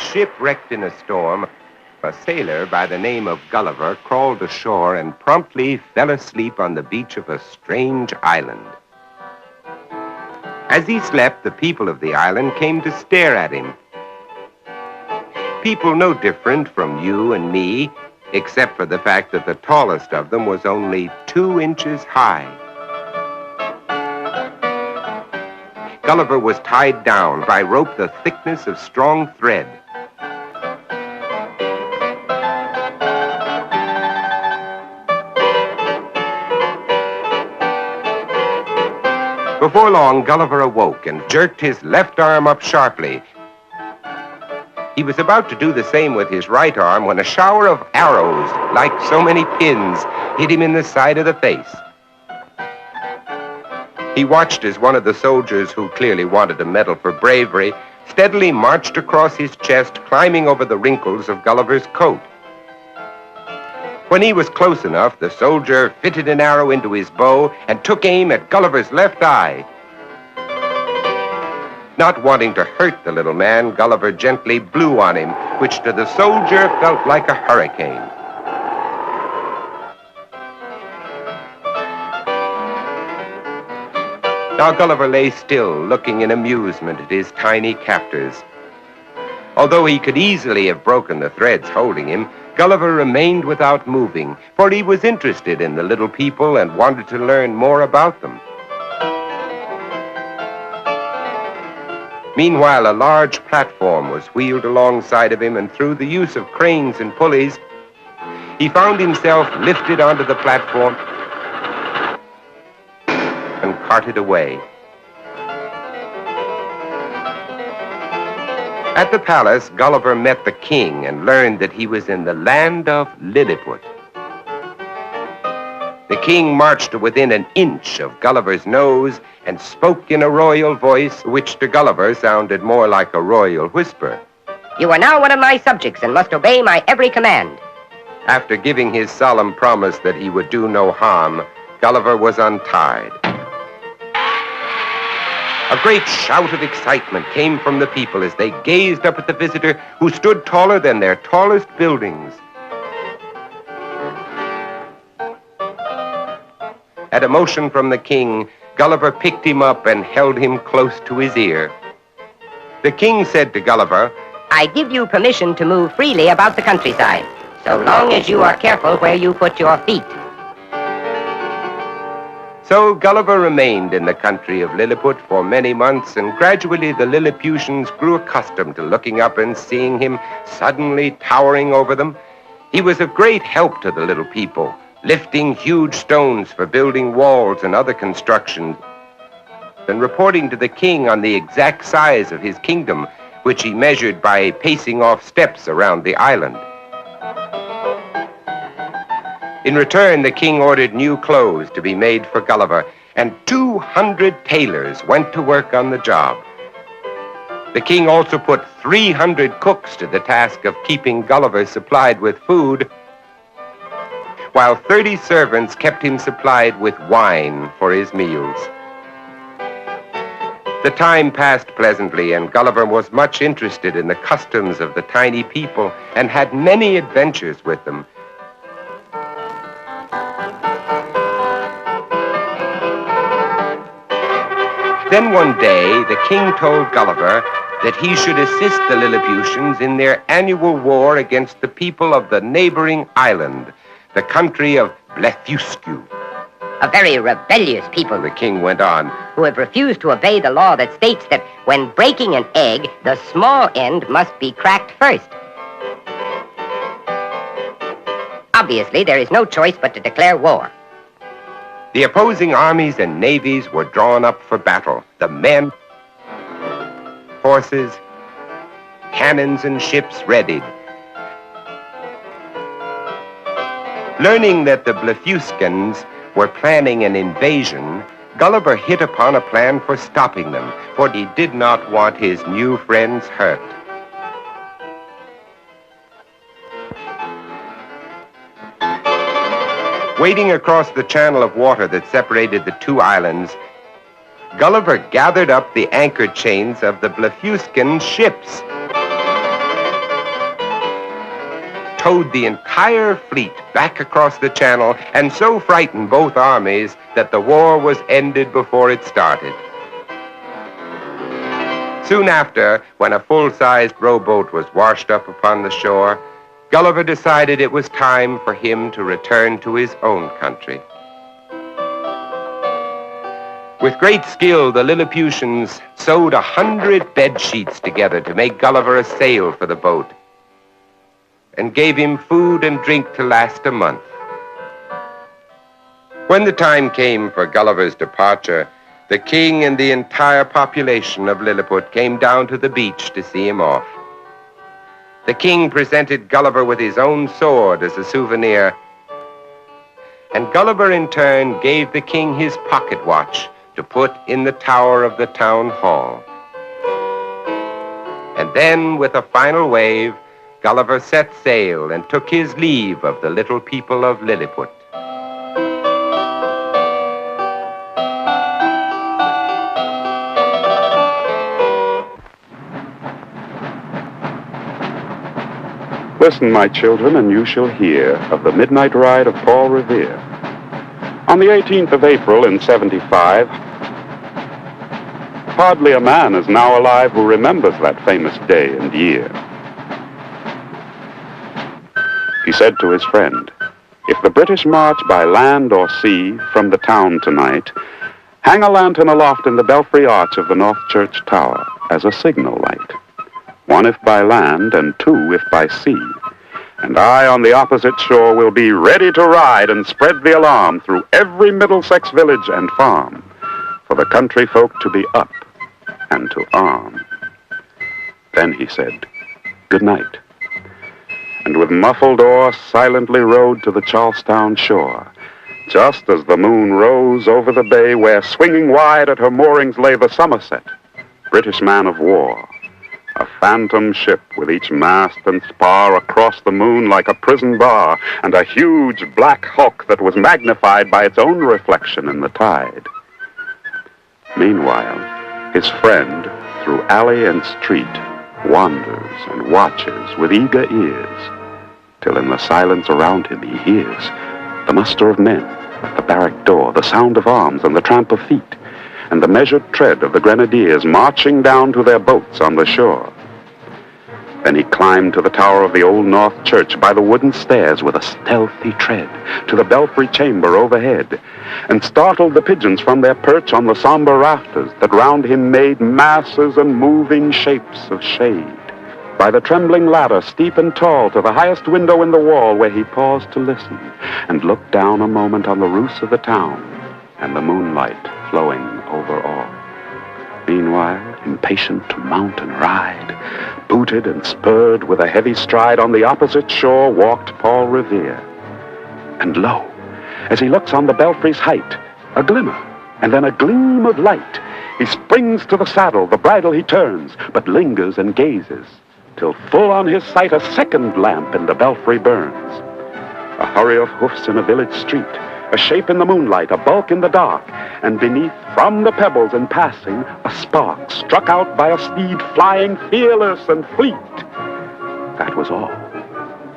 ship wrecked in a storm, a sailor by the name of Gulliver crawled ashore and promptly fell asleep on the beach of a strange island. As he slept, the people of the island came to stare at him. People no different from you and me, except for the fact that the tallest of them was only 2 inches high. Gulliver was tied down by rope the thickness of strong thread. Before long, Gulliver awoke and jerked his left arm up sharply. He was about to do the same with his right arm when a shower of arrows, like so many pins, hit him in the side of the face. He watched as one of the soldiers, who clearly wanted a medal for bravery, steadily marched across his chest, climbing over the wrinkles of Gulliver's coat. When he was close enough, the soldier fitted an arrow into his bow and took aim at Gulliver's left eye. Not wanting to hurt the little man, Gulliver gently blew on him, which to the soldier felt like a hurricane. Now Gulliver lay still, looking in amusement at his tiny captors. Although he could easily have broken the threads holding him, Gulliver remained without moving, for he was interested in the little people and wanted to learn more about them. Meanwhile, a large platform was wheeled alongside of him, and through the use of cranes and pulleys, he found himself lifted onto the platform and carted away. At the palace, Gulliver met the king and learned that he was in the land of Lilliput. The king marched to within an inch of Gulliver's nose and spoke in a royal voice, which to Gulliver sounded more like a royal whisper. You are now one of my subjects and must obey my every command. After giving his solemn promise that he would do no harm, Gulliver was untied. A great shout of excitement came from the people as they gazed up at the visitor, who stood taller than their tallest buildings. At a motion from the king, Gulliver picked him up and held him close to his ear. The king said to Gulliver, I give you permission to move freely about the countryside, so long as you are careful where you put your feet. So Gulliver remained in the country of Lilliput for many months, and gradually the Lilliputians grew accustomed to looking up and seeing him suddenly towering over them. He was of great help to the little people, lifting huge stones for building walls and other constructions, and reporting to the king on the exact size of his kingdom, which he measured by pacing off steps around the island. In return, the king ordered new clothes to be made for Gulliver, and 200 tailors went to work on the job. The king also put 300 cooks to the task of keeping Gulliver supplied with food, while 30 servants kept him supplied with wine for his meals. The time passed pleasantly, and Gulliver was much interested in the customs of the tiny people and had many adventures with them. Then one day, the king told Gulliver that he should assist the Lilliputians in their annual war against the people of the neighboring island, the country of Blefuscu. A very rebellious people, The king went on, who have refused to obey the law that states that when breaking an egg, the small end must be cracked first. Obviously, there is no choice but to declare war. The opposing armies and navies were drawn up for battle. The men, horses, cannons, and ships readied. Learning that the Blefuscans were planning an invasion, Gulliver hit upon a plan for stopping them, for he did not want his new friends hurt. Wading across the channel of water that separated the two islands, Gulliver gathered up the anchor chains of the Blefuscan ships. towed the entire fleet back across the channel and so frightened both armies that the war was ended before it started. Soon after, when a full-sized rowboat was washed up upon the shore, Gulliver decided it was time for him to return to his own country. With great skill, the Lilliputians sewed 100 bed sheets together to make Gulliver a sail for the boat, and gave him food and drink to last a month. When the time came for Gulliver's departure, the king and the entire population of Lilliput came down to the beach to see him off. The king presented Gulliver with his own sword as a souvenir, and Gulliver in turn gave the king his pocket watch to put in the tower of the town hall. And then, with a final wave, Gulliver set sail and took his leave of the little people of Lilliput. Listen, my children, and you shall hear of the midnight ride of Paul Revere. On the 18th of April in 75, hardly a man is now alive who remembers that famous day and year. He said to his friend, "If the British march by land or sea from the town tonight, hang a lantern aloft in the belfry arch of the North Church Tower as a signal light. One if by land and two if by sea. And I on the opposite shore will be ready to ride and spread the alarm through every Middlesex village and farm for the country folk to be up and to arm." Then he said, "Good night," and with muffled oar silently rowed to the Charlestown shore, just as the moon rose over the bay where swinging wide at her moorings lay the Somerset, British man of war, a phantom ship with each mast and spar across the moon like a prison bar, and a huge black hulk that was magnified by its own reflection in the tide. Meanwhile, his friend, through alley and street, wanders and watches with eager ears, till in the silence around him he hears the muster of men at the barrack door, the sound of arms and the tramp of feet, and the measured tread of the grenadiers marching down to their boats on the shore. Then he climbed to the tower of the Old North Church by the wooden stairs with a stealthy tread to the belfry chamber overhead, and startled the pigeons from their perch on the somber rafters that round him made masses and moving shapes of shade. By the trembling ladder, steep and tall, to the highest window in the wall, where he paused to listen and looked down a moment on the roofs of the town and the moonlight flowing over all. Meanwhile, impatient to mount and ride, booted and spurred with a heavy stride, on the opposite shore walked Paul Revere. And lo, as he looks on the belfry's height, a glimmer, and then a gleam of light. He springs to the saddle, the bridle he turns, but lingers and gazes, till full on his sight a second lamp in the belfry burns. A hurry of hoofs in a village street, a shape in the moonlight, a bulk in the dark, and beneath, from the pebbles in passing, a spark struck out by a steed flying fearless and fleet. That was all.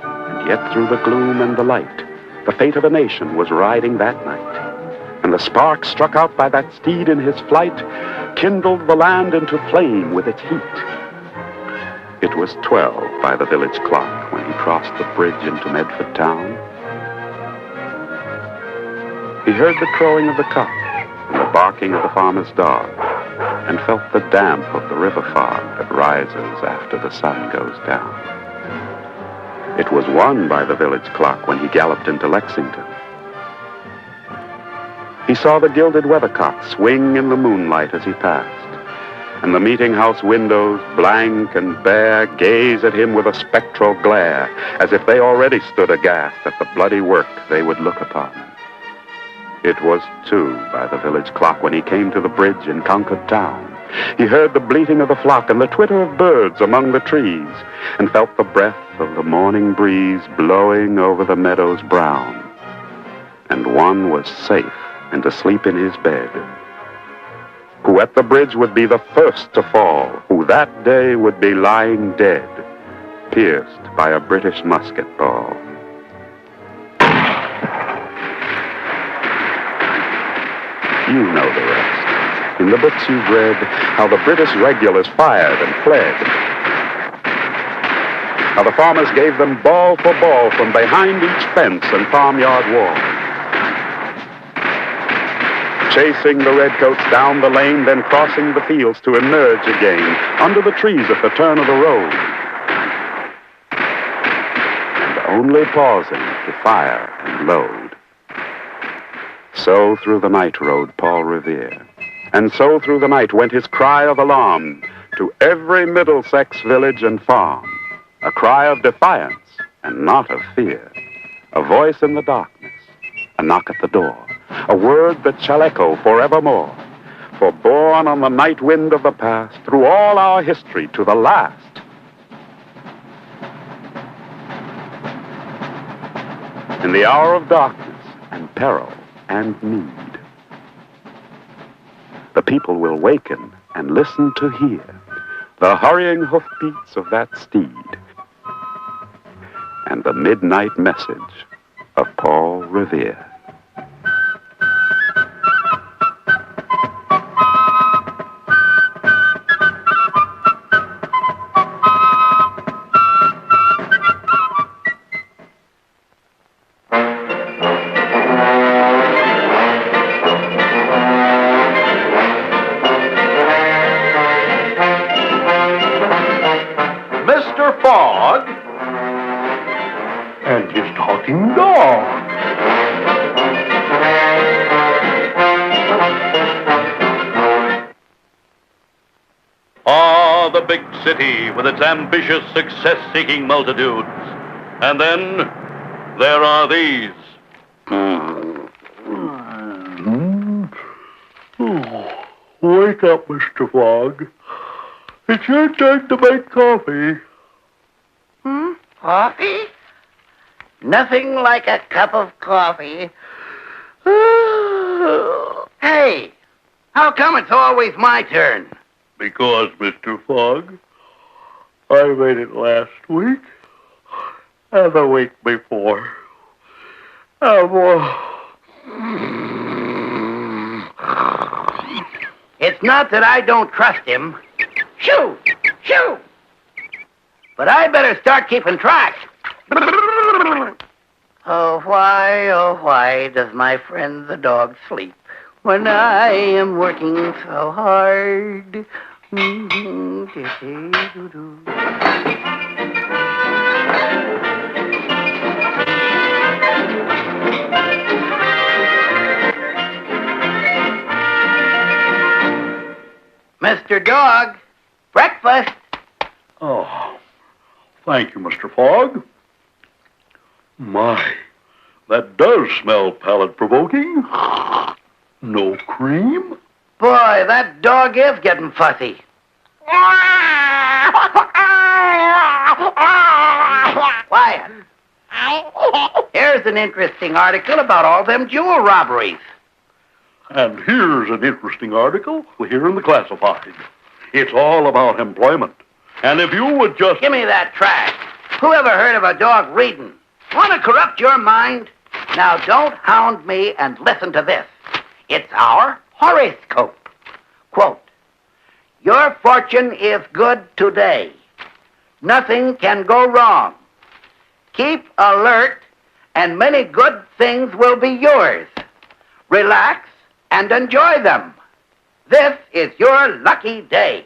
And yet through the gloom and the light, the fate of a nation was riding that night. And the spark struck out by that steed in his flight kindled the land into flame with its heat. It was 12 by the village clock when he crossed the bridge into Medford town. He heard the crowing of the cock and the barking of the farmer's dog, and felt the damp of the river fog that rises after the sun goes down. It was 1 by the village clock when he galloped into Lexington. He saw the gilded weathercock swing in the moonlight as he passed, and the meeting-house windows, blank and bare, gaze at him with a spectral glare, as if they already stood aghast at the bloody work they would look upon. It was 2 by the village clock when he came to the bridge in Concord town. He heard the bleating of the flock and the twitter of birds among the trees, and felt the breath of the morning breeze blowing over the meadows brown. And one was safe and asleep in his bed, who at the bridge would be the first to fall, who that day would be lying dead. pierced by a British musket ball. You know the rest. In the books you've read, how the British regulars fired and fled. How the farmers gave them ball for ball from behind each fence and farmyard wall. Chasing the redcoats down the lane, then crossing the fields to emerge again under the trees at the turn of the road. And only pausing to fire and load. So through the night rode Paul Revere. And so through the night went his cry of alarm to every Middlesex village and farm. A cry of defiance and not of fear. A voice in the darkness, a knock at the door. A word that shall echo forevermore. For born on the night wind of the past, through all our history to the last. In the hour of darkness and peril and need, the people will waken and listen to hear the hurrying hoofbeats of that steed and the midnight message of Paul Revere. Mr. Fogg and his talking dog. Ah, the big city with its ambitious, success-seeking multitudes. And then there are these. Wake up, Mr. Fogg. It's your turn to make coffee. Coffee? Nothing like a cup of coffee. Hey, how come it's always my turn? Because, Mr. Fogg, I made it last week and the week before. It's not that I don't trust him. Shoo! Shoo! But I better start keeping track. Oh, why does my friend the dog sleep when I am working so hard? Mr. Dog, breakfast. Oh, thank you, Mr. Fogg. My, that does smell palate-provoking. No cream? Boy, that dog is getting fussy. Quiet. Here's an interesting article about all them jewel robberies. And here's an interesting article here in the Classified. It's all about employment. And if you would just... Give me that trash. Who ever heard of a dog reading? Want to corrupt your mind? Now, don't hound me and listen to this. It's our horoscope. Quote, your fortune is good today. Nothing can go wrong. Keep alert, and many good things will be yours. Relax and enjoy them. This is your lucky day.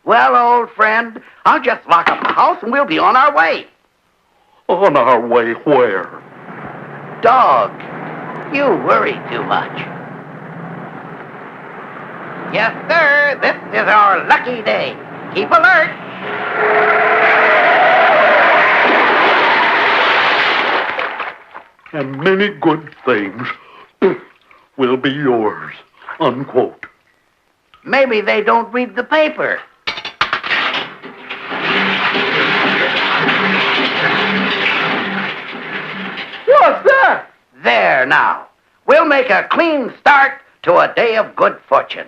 Well, old friend, I'll just lock up the house and we'll be on our way. On our way where? Dog, you worry too much. Yes, sir, this is our lucky day. Keep alert. And many good things will be yours, unquote. Maybe they don't read the paper. What's that? There now. We'll make a clean start to a day of good fortune.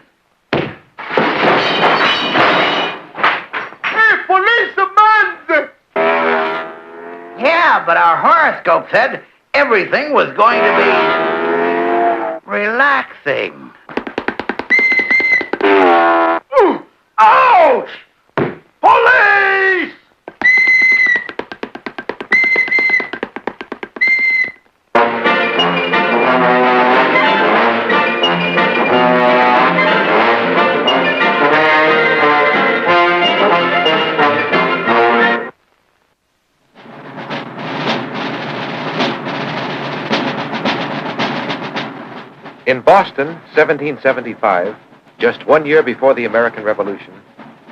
Hey, policeman! Yeah, but our horoscope said everything was going to be relaxing. Ouch! Police! In Boston, 1775, just 1 year before the American Revolution,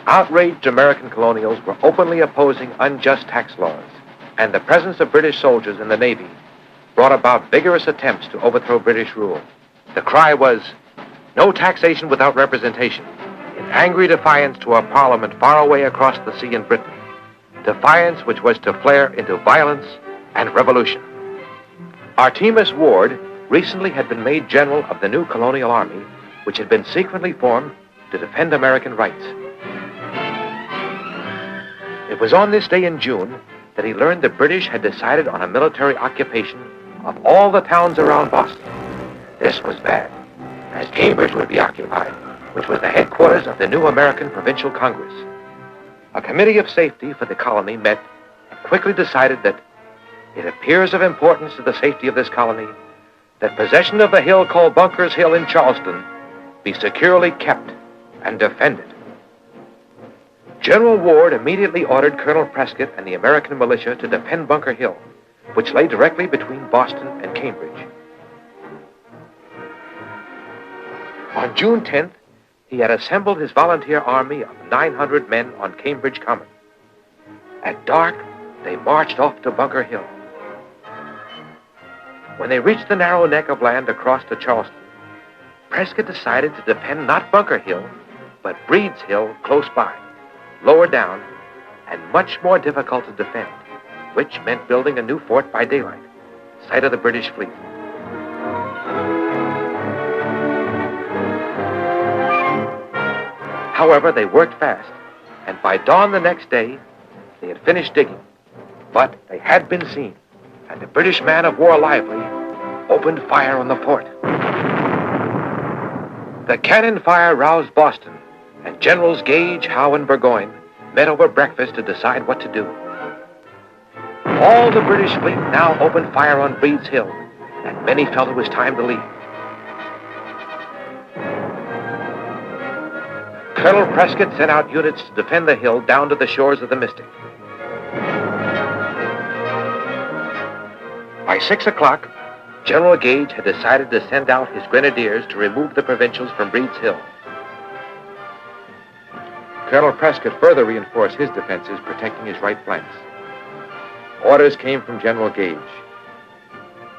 outraged American colonials were openly opposing unjust tax laws, and the presence of British soldiers in the Navy brought about vigorous attempts to overthrow British rule. The cry was, "No taxation without representation," in angry defiance to a parliament far away across the sea in Britain, defiance which was to flare into violence and revolution. Artemus Ward recently had been made general of the new colonial army, which had been secretly formed to defend American rights. It was on this day in June that he learned the British had decided on a military occupation of all the towns around Boston. This was bad, as Cambridge would be occupied, which was the headquarters of the new American Provincial Congress. A committee of safety for the colony met and quickly decided that it appears of importance to the safety of this colony that possession of the hill called Bunker's Hill in Charleston be securely kept and defended. General Ward immediately ordered Colonel Prescott and the American militia to defend Bunker Hill, which lay directly between Boston and Cambridge. On June 10th, he had assembled his volunteer army of 900 men on Cambridge Common. At dark, they marched off to Bunker Hill. When they reached the narrow neck of land across to Charleston, Prescott decided to defend not Bunker Hill, but Breed's Hill close by, lower down, and much more difficult to defend, which meant building a new fort by daylight, sight of the British fleet. However, they worked fast, and by dawn the next day, they had finished digging. But they had been seen, and the British man-of-war Lively opened fire on the fort. The cannon fire roused Boston, and Generals Gage, Howe, and Burgoyne met over breakfast to decide what to do. All the British fleet now opened fire on Breed's Hill, and many felt it was time to leave. Colonel Prescott sent out units to defend the hill down to the shores of the Mystic. By 6 o'clock, General Gage had decided to send out his grenadiers to remove the provincials from Breed's Hill. Colonel Prescott further reinforced his defenses, protecting his right flanks. Orders came from General Gage.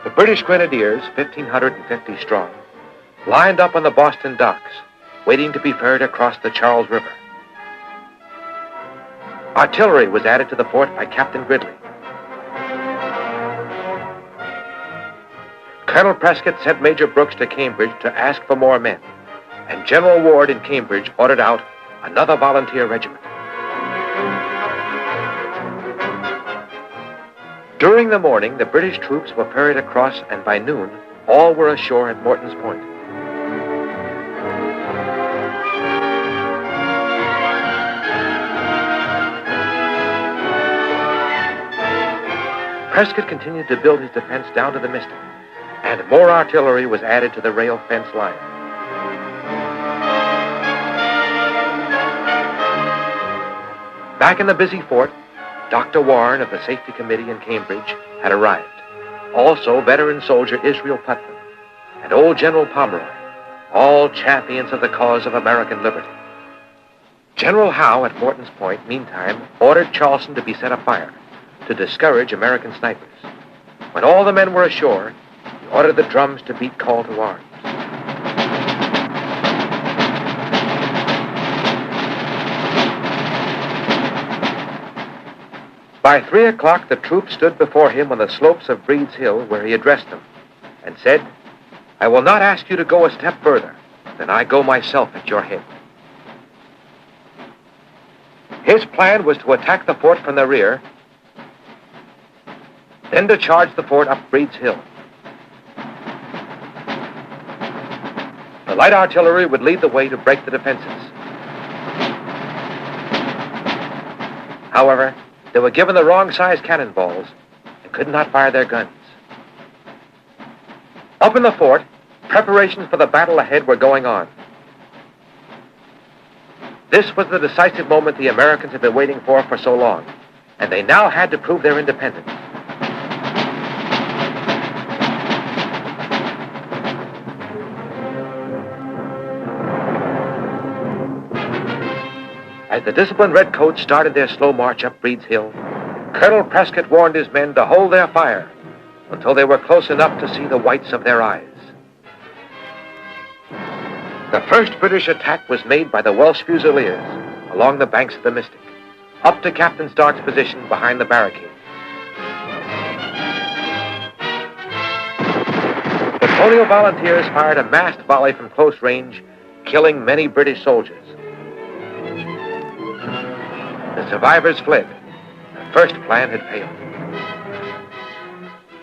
The British grenadiers, 1,550 strong, lined up on the Boston docks, waiting to be ferried across the Charles River. Artillery was added to the fort by Captain Gridley. Colonel Prescott sent Major Brooks to Cambridge to ask for more men, and General Ward in Cambridge ordered out another volunteer regiment. During the morning, the British troops were ferried across, and by noon, all were ashore at Morton's Point. Prescott continued to build his defense down to the Mystic, and more artillery was added to the rail fence line. Back in the busy fort, Dr. Warren of the Safety Committee in Cambridge had arrived. Also, veteran soldier Israel Putnam and old General Pomeroy, all champions of the cause of American liberty. General Howe at Morton's Point, meantime, ordered Charleston to be set afire to discourage American snipers. When all the men were ashore, he ordered the drums to beat call to arms. By 3 o'clock, the troops stood before him on the slopes of Breed's Hill, where he addressed them, and said, "I will not ask you to go a step further than I go myself at your head." His plan was to attack the fort from the rear then to charge the fort up Breed's Hill. The light artillery would lead the way to break the defenses. However, they were given the wrong size cannonballs and could not fire their guns. Up in the fort, preparations for the battle ahead were going on. This was the decisive moment the Americans had been waiting for so long, and they now had to prove their independence. As the disciplined redcoats started their slow march up Breed's Hill, Colonel Prescott warned his men to hold their fire until they were close enough to see the whites of their eyes. The first British attack was made by the Welsh Fusiliers along the banks of the Mystic, up to Captain Stark's position behind the barricade. The Colonial Volunteers fired a massed volley from close range, killing many British soldiers. The survivors fled. The first plan had failed.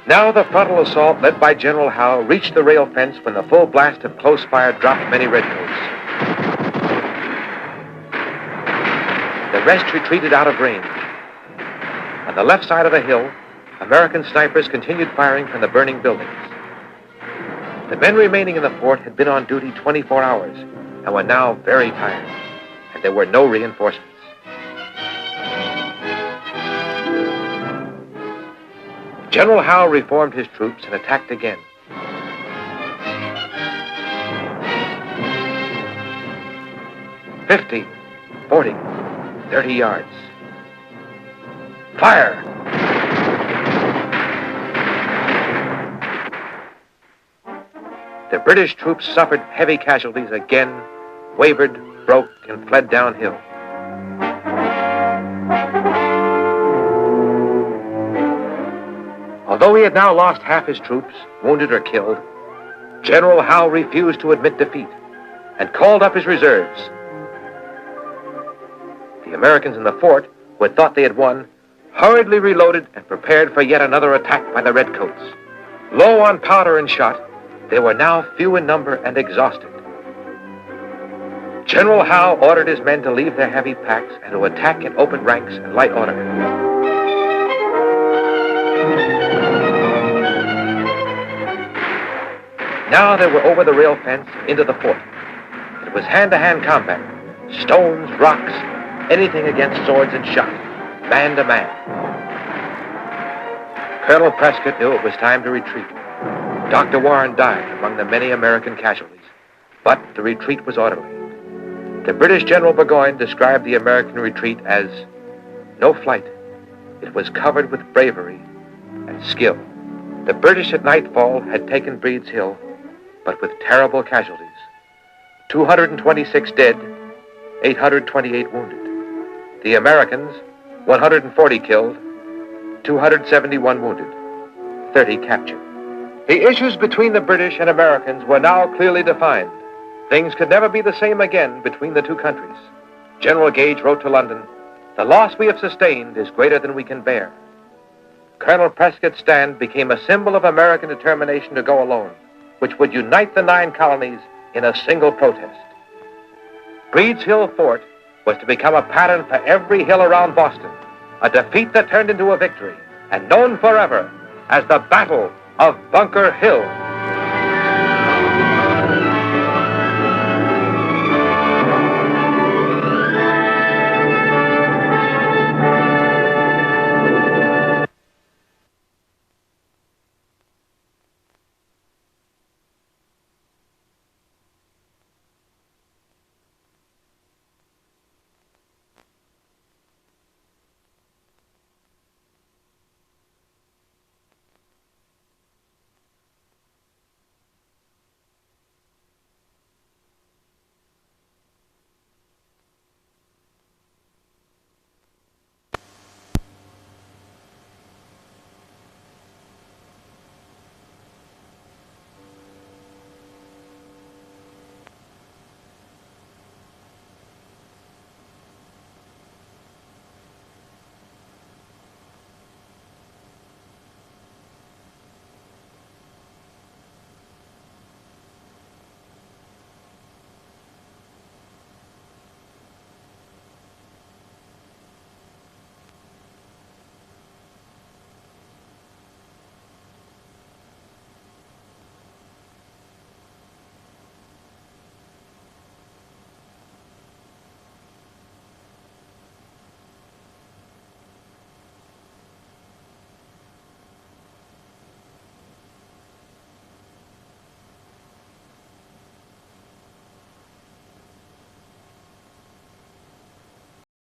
Now the frontal assault led by General Howe reached the rail fence when the full blast of close fire dropped many redcoats. The rest retreated out of range. On the left side of the hill, American snipers continued firing from the burning buildings. The men remaining in the fort had been on duty 24 hours and were now very tired, and there were no reinforcements. General Howe reformed his troops and attacked again. "50, 40, 30 yards. Fire!" The British troops suffered heavy casualties again, wavered, broke, and fled downhill. Although he had now lost half his troops, wounded or killed, General Howe refused to admit defeat and called up his reserves. The Americans in the fort, who had thought they had won, hurriedly reloaded and prepared for yet another attack by the redcoats. Low on powder and shot, they were now few in number and exhausted. General Howe ordered his men to leave their heavy packs and to attack in open ranks in light order. Now they were over the rail fence into the fort. It was hand-to-hand combat. Stones, rocks, anything against swords and shot, man to man. Colonel Prescott knew it was time to retreat. Dr. Warren died among the many American casualties, but the retreat was orderly. The British General Burgoyne described the American retreat as no flight. It was covered with bravery and skill. The British at nightfall had taken Breed's Hill, but with terrible casualties. 226 dead, 828 wounded. The Americans, 140 killed, 271 wounded, 30 captured. The issues between the British and Americans were now clearly defined. Things could never be the same again between the two countries. General Gage wrote to London, "The loss we have sustained is greater than we can bear." Colonel Prescott's stand became a symbol of American determination to go alone, which would unite the 9 colonies in a single protest. Breed's Hill Fort was to become a pattern for every hill around Boston, a defeat that turned into a victory, and known forever as the Battle of Bunker Hill.